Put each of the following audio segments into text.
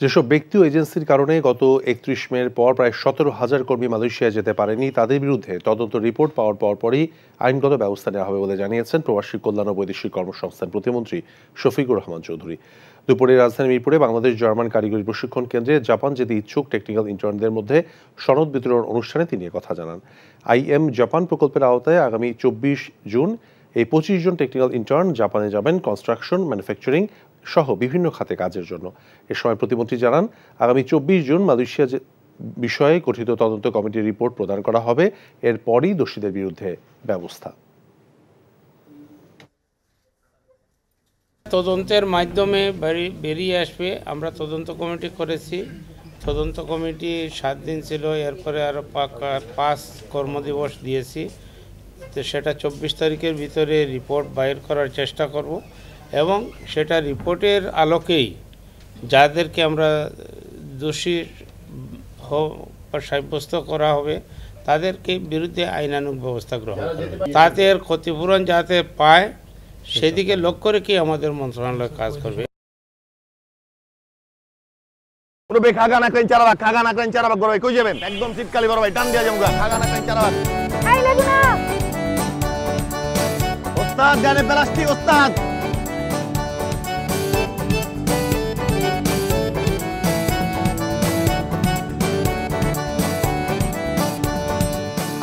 যেসব ব্যক্তি ও এজেন্সির কারণে গত ৩১ মের পর প্রায় ১৭,০০০ কর্মী মালয়েশিয়া যেতে পারেনি, তাদের বিরুদ্ধে তদন্ত রিপোর্ট পাওয়ার পরপরই আইনগত ব্যবস্থা নেওয়া হবে বলে জানিয়েছেন প্রবাসী কল্যাণ ও বৈদেশিক কর্মসংস্থান প্রতিমন্ত্রী শফিকুর রহমান চৌধুরী। দুপুরে রাজধানী মিরপুরে বাংলাদেশ জার্মান কারিগরি প্রশিক্ষণ কেন্দ্রে জাপান যেতে ইচ্ছুক টেকনিক্যাল ইন্টার্নদের মধ্যে সনদ বিতরণ অনুষ্ঠানে তিনি কথা জানান। IM জাপান প্রকল্পের আওতায় আগামী ২৪ জুন এই ২৫ জন টেকনিক্যাল ইন্টার্ন জাপানে যাবেন কনস্ট্রাকশন, ম্যানুফ্যাকচারিং সহ বিভিন্ন খাতে কাজের জন্য। এ সময় প্রতিমন্ত্রী জানান, আগামী ২৪ জুন মালয়েশিয়া বিষয়ে গঠিত তদন্ত কমিটির রিপোর্ট প্রদান করা হবে, এরপরই দোষীদের বিরুদ্ধে ব্যবস্থা। তদন্তের মাধ্যমে বেরিয়ে আসবে। আমরা তদন্ত কমিটি করেছি, তদন্ত কমিটি 7 দিন ছিল, এরপরে আরও 5 কর্মদিবস দিয়েছি। তো সেটা 24 তারিখের ভিতরে রিপোর্ট বাইর করার চেষ্টা করব এবং সেটা রিপোর্টের আলোকেই যাদেরকে আমরা দোষী সাব্যস্ত করা হবে তাদেরকে বিরুদ্ধে আইনানুগ ব্যবস্থা গ্রহণ করবে। তাদের ক্ষতিপূরণ যাতে পায় সেদিকে লক্ষ্য রেখে আমাদের মন্ত্রণালয় কাজ করবে। একদম শীতকালে বড় ভাই টান দিয়া যাবো খাগানা কাইন চারাবাগ ওস্তাদ জানে প্লাস্টিক ওস্তাদ।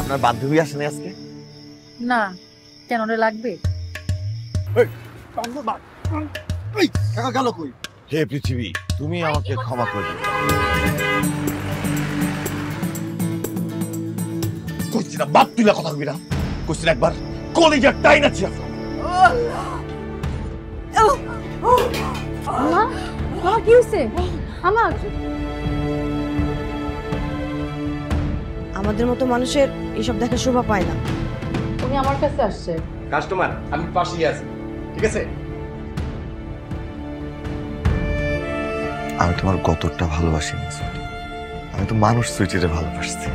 আপনার বান্ধবী আসেনি আজকে? না, কেন রে লাগবে? হে পৃথিবী, তুমি আমাকে ক্ষমা করে দিও। কইছি না বাপ তুইলা কথা কবি না, কইছি না একবার কলিজার টাইন আছে। কি হয়েছে? আমাদের মতো মানুষের এসব দেখা শোভা পায় না। উনি আমার কাছে আসছে। কাস্টমার, আমি পাশেই আছি, ঠিক আছে? আমি তোমার কতটা ভালোবাসি, আমি তো মানুষ সুইটিরে ভালোবাসছি।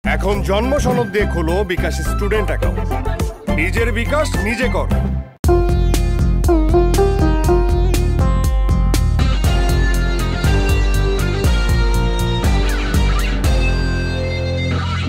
এখন জন্ম সনদ দিয়ে খোলো বিকাশ স্টুডেন্ট অ্যাকাউন্ট। নিজের বিকাশ নিজে কর।